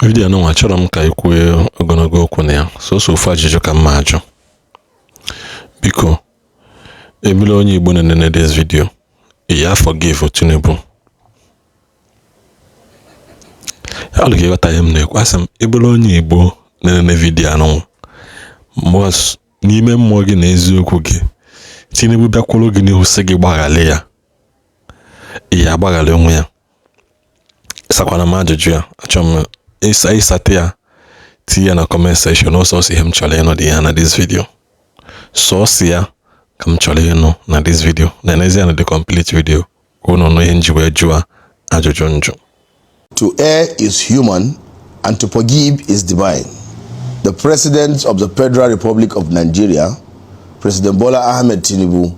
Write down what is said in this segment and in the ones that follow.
Video no achọrọ m ka ikwuo ogologo okwu na ya so ofu ajụjụ ka mma ajụ. Biko ebile onye Igbo na-enene this video, ya forgive Tinubu. Alụ ga-eghọta ya m na-ekwu asị m ebile onye Igbo na-enene video anụ mos n'ime mmụọ gị na eziokwu gị Tinubu bịakwuru gị n'ihu sị gị gbaghara ya, ya agbaghara onwe ya. Sakwana m ajụjụ ya, achọrọ m ịsate ya tinye na comment section ọsọ si hem chọrọ ịnụ dị ya na this video. Sọọsị ya ka m chọrọ ịnụ na this video na n'ezie na the complete video ka unu nụ ihe nji wee jụọ ajụjụ njụ. To err is human and to forgive is divine. The President of the Federal Republic of Nigeria, President Bola Ahmed Tinubu,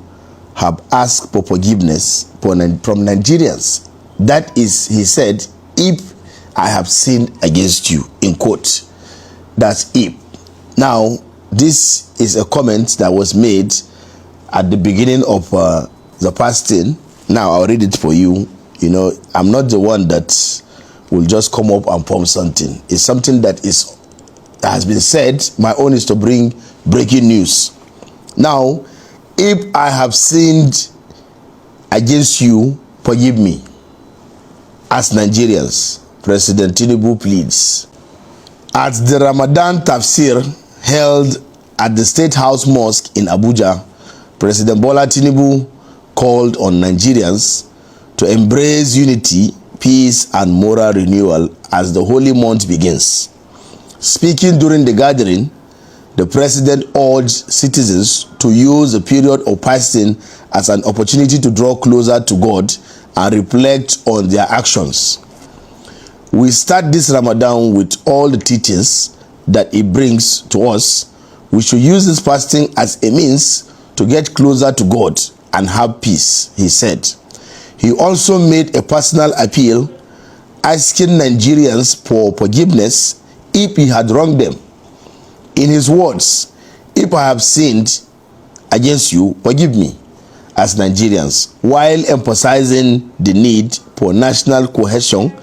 have asked for forgiveness from Nigerians. That is, he said, if I have sinned against you, in quote. That's if. Now, this is a comment that was made at the beginning of the fasting. Now, I'll read it for you. You know, I'm not the one that will just come up and form something. It's something that has been said. My own is to bring breaking news. Now, if I have sinned against you, forgive me. As Nigerians, President Tinubu pleads. At the Ramadan Tafsir held at the State House Mosque in Abuja, President Bola Tinubu called on Nigerians to embrace unity, peace, and moral renewal as the holy month begins. Speaking during the gathering, the president urged citizens to use the period of fasting as an opportunity to draw closer to God and reflect on their actions. We start this Ramadan with all the teachings that it brings to us. We should use this fasting as a means to get closer to God and have peace, he said. He also made a personal appeal, asking Nigerians for forgiveness if he had wronged them. In his words, if I have sinned against you, forgive me as Nigerians, while emphasizing the need for national cohesion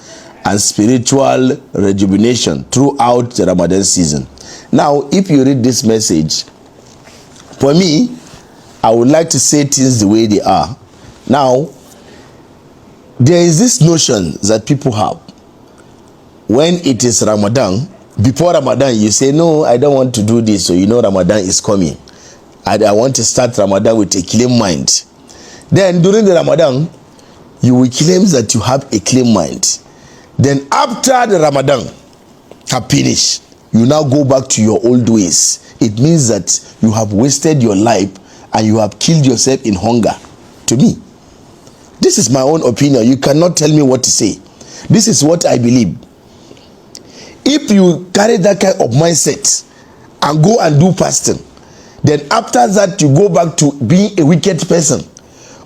and spiritual rejuvenation throughout the Ramadan season. Now, if you read this message, for me, I would like to say things the way they are. Now, there is this notion that people have. When it is Ramadan, before Ramadan, you say, no, I don't want to do this, so you know Ramadan is coming. I want to start Ramadan with a clean mind. Then during the Ramadan, you will claim that you have a clean mind. Then after the Ramadan have finished, you now go back to your old ways. It means that you have wasted your life and you have killed yourself in hunger. To me, this is my own opinion. You cannot tell me what to say. This is what I believe. If you carry that kind of mindset and go and do fasting, then after that you go back to being a wicked person,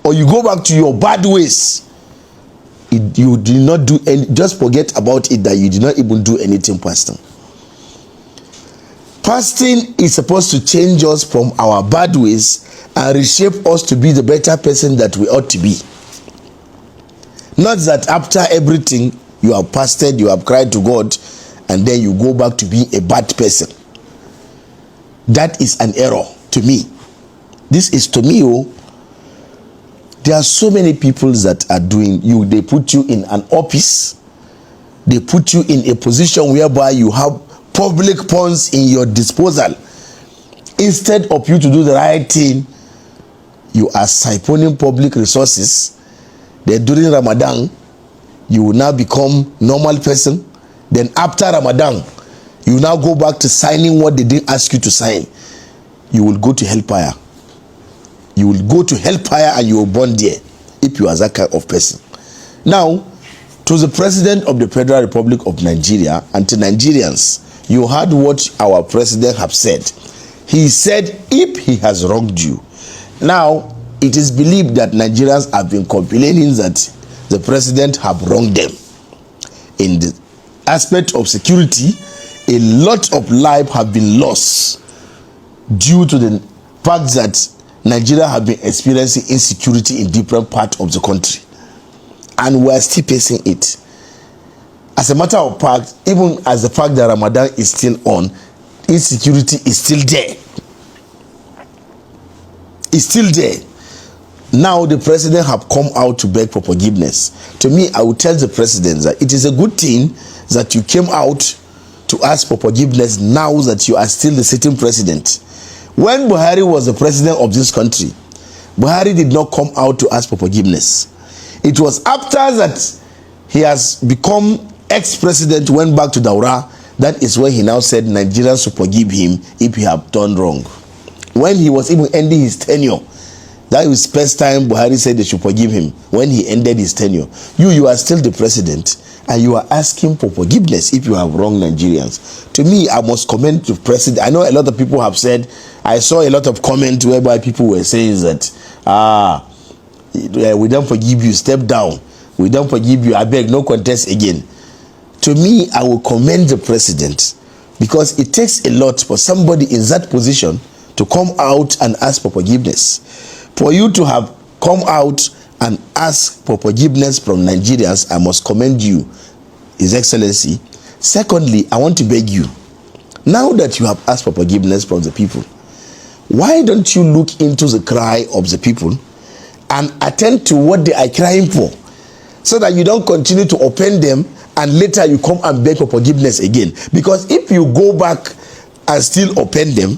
or you go back to your bad ways. You did not do any, just forget about it that you did not even do anything fasting. Fasting is supposed to change us from our bad ways and reshape us to be the better person that we ought to be. Not that after everything you have fasted, you have cried to God, and then you go back to being a bad person. That is an error to me. This is to me, there are so many people that are doing you. They put you in an office. They put you in a position whereby you have public funds in your disposal. Instead of you to do the right thing, you are siphoning public resources. Then during Ramadan, you will now become normal person. Then after Ramadan, you now go back to signing what they didn't ask you to sign. You will go to hellfire. You will go to hellfire and you will burn there if you are that kind of person. Now, to the President of the Federal Republic of Nigeria and to Nigerians, you heard what our president have said. He said, if he has wronged you. Now, it is believed that Nigerians have been complaining that the president have wronged them. In the aspect of security, a lot of life have been lost due to the fact that Nigeria have been experiencing insecurity in different parts of the country, and we are still facing it. As a matter of fact, even as the fact that Ramadan is still on, insecurity is still there. It's still there. Now the president have come out to beg for forgiveness. To me, I will tell the president that it is a good thing that you came out to ask for forgiveness now that you are still the sitting president. When Buhari was the president of this country, Buhari did not come out to ask for forgiveness. It was after that he has become ex-president, went back to Daura, that is when he now said Nigerians should forgive him if he have done wrong. When he was even ending his tenure, that was the first time Buhari said they should forgive him, when he ended his tenure. You are still the president, and you are asking for forgiveness if you have wronged Nigerians. To me, I must commend the president. I know a lot of people have said, I saw a lot of comments whereby people were saying that, we don't forgive you, step down. We don't forgive you, I beg, no contest again. To me, I will commend the president, because it takes a lot for somebody in that position to come out and ask for forgiveness. For you to have come out and ask for forgiveness from Nigerians, I must commend you, His Excellency. Secondly, I want to beg you, now that you have asked for forgiveness from the people, why don't you look into the cry of the people and attend to what they are crying for, so that you don't continue to offend them and later you come and beg for forgiveness again? Because if you go back and still offend them,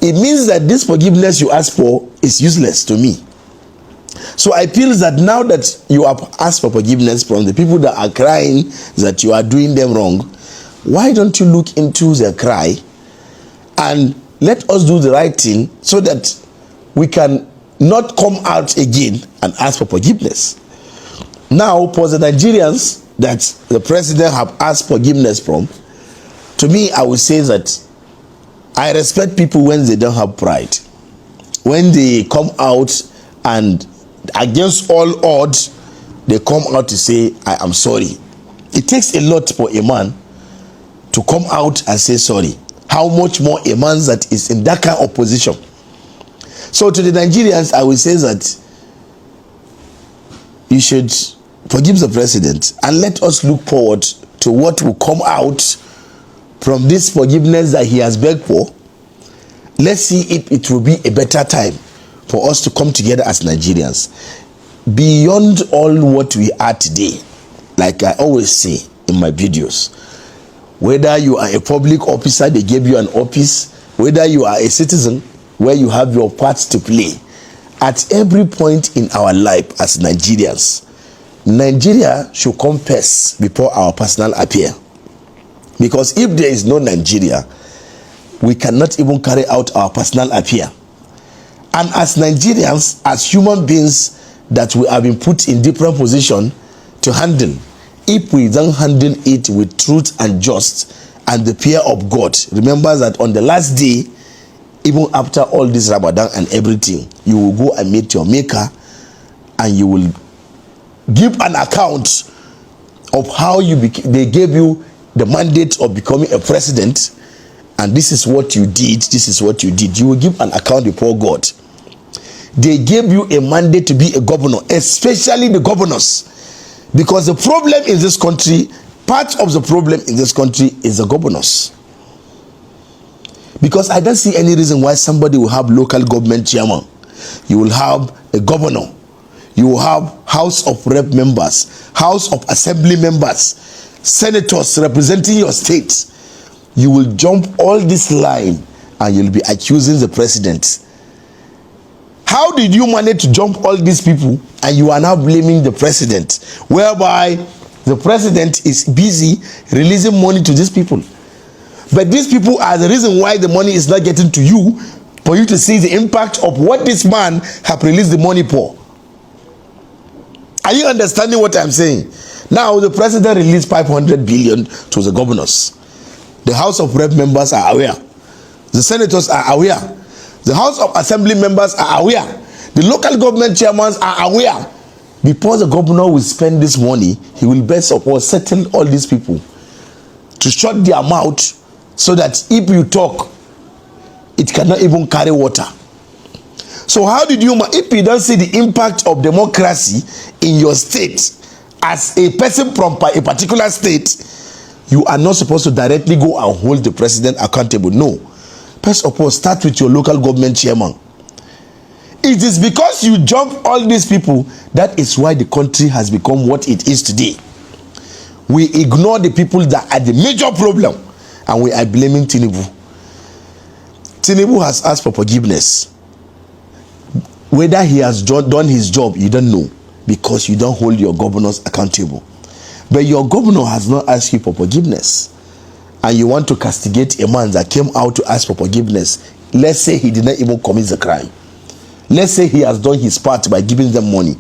it means that this forgiveness you ask for is useless to me. So I feel that now that you have asked for forgiveness from the people that are crying that you are doing them wrong, why don't you look into their cry and let us do the right thing, so that we can not come out again and ask for forgiveness. Now, for the Nigerians that the president have asked forgiveness from, to me, I will say that I respect people when they don't have pride. When they come out and against all odds, they come out to say, I am sorry. It takes a lot for a man to come out and say sorry. How much more a man that is in that kind of position? So to the Nigerians, I will say that you should forgive the president and let us look forward to what will come out from this forgiveness that he has begged for. Let's see if it will be a better time for us to come together as Nigerians. Beyond all what we are today, like I always say in my videos, whether you are a public officer, they gave you an office, whether you are a citizen where you have your parts to play, at every point in our life as Nigerians, Nigeria should come first before our personal appeal. Because if there is no Nigeria, we cannot even carry out our personal appeal. And as Nigerians, as human beings that we have been put in different position to handle, if we don't handle it with truth and just and the fear of God, remember that on the last day, even after all this Ramadan and everything, you will go and meet your maker and you will give an account of how they gave you the mandate of becoming a president, and this is what you did, this is what you did. You will give an account before God. They gave you a mandate to be a governor, especially the governors, because the problem in this country, part of the problem in this country is the governors. Because I don't see any reason why somebody will have local government chairman, you will have a governor, you will have House of Rep members, House of Assembly members, senators representing your state. You will jump all this line and you'll be accusing the president. How did you manage to jump all these people and you are now blaming the president, whereby the president is busy releasing money to these people? But these people are the reason why the money is not getting to you, for you to see the impact of what this man have released the money for. Are you understanding what I'm saying? Now the president released 500 billion to the governors. The House of Rep members are aware. The senators are aware. The House of Assembly members are aware. The local government chairmen are aware. Before the governor will spend this money, he will best of all settle all these people to shut their mouth, so that if you talk, it cannot even carry water. So how did you, if you don't see the impact of democracy in your state, as a person from a particular state, you are not supposed to directly go and hold the president accountable. No. First of all, start with your local government chairman. It is because you jump all these people that is why the country has become what it is today. We ignore the people that are the major problem, and we are blaming Tinubu. Tinubu has asked for forgiveness. Whether he has done his job, you don't know, because you don't hold your governors accountable. But your governor has not asked you for forgiveness, and you want to castigate a man that came out to ask for forgiveness. Let's say he did not even commit the crime. Let's say he has done his part by giving them money,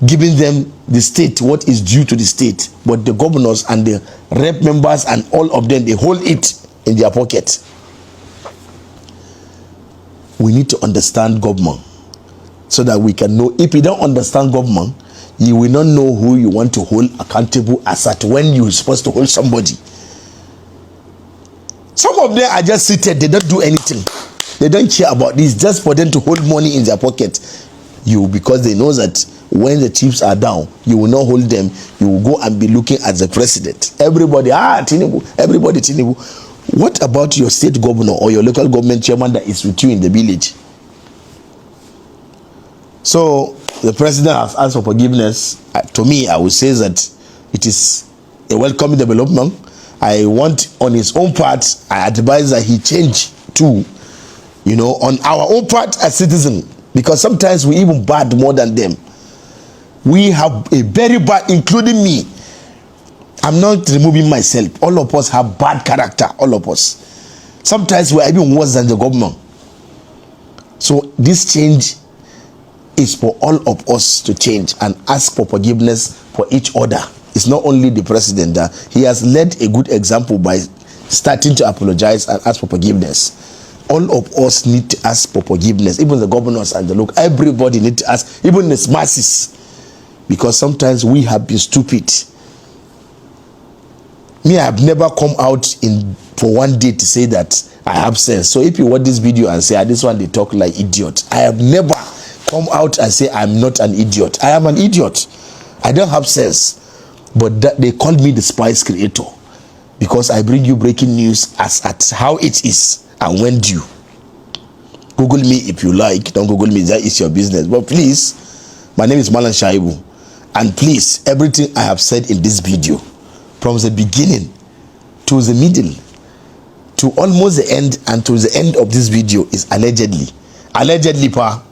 giving them the state what is due to the state, but the governors and the rep members and all of them, they hold it in their pocket. We need to understand government so that we can know. If you don't understand government, you will not know who you want to hold accountable as at when you're supposed to hold somebody. Some of them are just seated, they don't do anything. They don't care about this, just for them to hold money in their pocket. Because they know that when the chips are down, you will not hold them. You will go and be looking at the president. Everybody, Tinubu, everybody, Tinubu. What about your state governor or your local government chairman that is with you in the village? So the president has asked for forgiveness. To me, I would say that it is a welcome development. I want, on his own part, I advise that he change too, on our own part as citizens, because sometimes we even bad more than them. We have a very bad, including me. I'm not removing myself. All of us have bad character, all of us. Sometimes we're even worse than the government. So this change is for all of us to change and ask for forgiveness for each other. It's not only the president. He has led a good example by starting to apologize and ask for forgiveness. All of us need to ask for forgiveness. Even the governors and the local, everybody need to ask, even the masses, because sometimes we have been stupid. Me, I have never come out for one day to say that I have sense. So if you watch this video and say, this one they talk like idiot, I have never come out and say I'm not an idiot. I am an idiot. I don't have sense. But they call me the spice creator, because I bring you breaking news as at how it is and when due. Google me if you like. Don't Google me, that is your business. But please, my name is Malan Shaibu, and please, everything I have said in this video, from the beginning to the middle to almost the end and to the end of this video, is allegedly. Allegedly, pa.